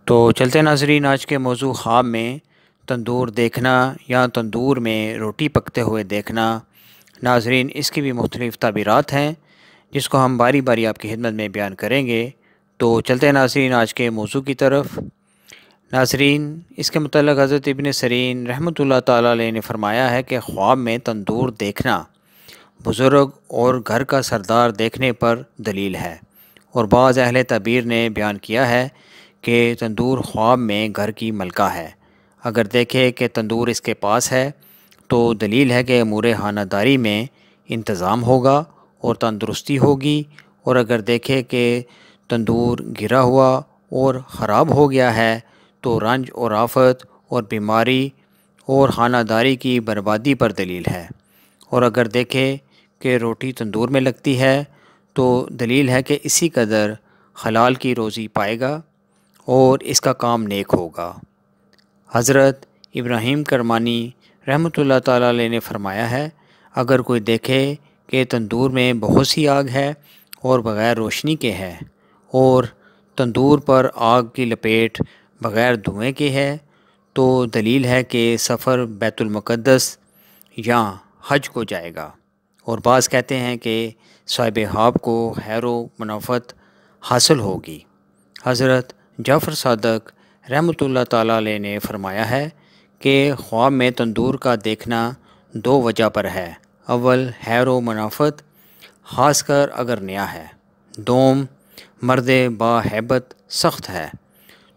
تو چلتے ناظرین، آج کے موضوع خواب میں تندور دیکھنا یا تندور میں روٹی پکتے ہوئے دیکھنا۔ ناظرین، اس کی بھی مختلف تعبیرات ہیں جس کو ہم باری باری آپ کی خدمت میں بیان کریں گے۔ تو چلتے ہیں ناظرین آج کے موضوع کی طرف۔ ناظرین، اس کے متعلق حضرت ابن سیرین رحمۃ اللہ تعالیٰ علیہ نے فرمایا ہے کہ خواب میں تندور دیکھنا بزرگ اور گھر کا سردار دیکھنے پر دلیل ہے، اور بعض اہل تعبیر نے بیان کیا ہے کہ تندور خواب میں گھر کی ملکہ ہے۔ اگر دیکھے کہ تندور اس کے پاس ہے تو دلیل ہے کہ امور خانہ داری میں انتظام ہوگا اور تندرستی ہوگی، اور اگر دیکھے کہ تندور گرا ہوا اور خراب ہو گیا ہے تو رنج اور آفت اور بیماری اور خانہ داری کی بربادی پر دلیل ہے، اور اگر دیکھے کہ روٹی تندور میں لگتی ہے تو دلیل ہے کہ اسی قدر حلال کی روزی پائے گا اور اس کا کام نیک ہوگا۔ حضرت ابراہیم کرمانی رحمۃ اللہ تعالیٰ علیہ نے فرمایا ہے، اگر کوئی دیکھے کہ تندور میں بہت سی آگ ہے اور بغیر روشنی کے ہے، اور تندور پر آگ کی لپیٹ بغیر دھوئیں کے ہے، تو دلیل ہے کہ سفر بیت المقدس یا حج کو جائے گا، اور بعض کہتے ہیں کہ صاحب خواب کو خیر و منافعت حاصل ہوگی۔ حضرت جعفر صادق رحمۃ اللہ تعالیٰ علیہ نے فرمایا ہے کہ خواب میں تندور کا دیکھنا دو وجہ پر ہے: اول خیر و منافعت، خاص کر اگر نیا ہے، دوم مرد با ہیبت سخت ہے۔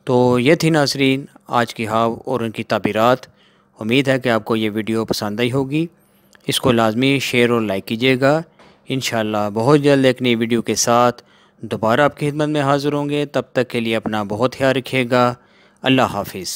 تو یہ تھی ناظرین آج کی خواب اور ان کی تعبیرات۔ امید ہے کہ آپ کو یہ ویڈیو پسند آئی ہوگی۔ اس کو لازمی شیئر اور لائک کیجیے گا۔ انشاءاللہ بہت جلد ایک نئی ویڈیو کے ساتھ دوبارہ آپ کی خدمت میں حاضر ہوں گے۔ تب تک کے لیے اپنا بہت خیال رکھیے گا۔ اللہ حافظ۔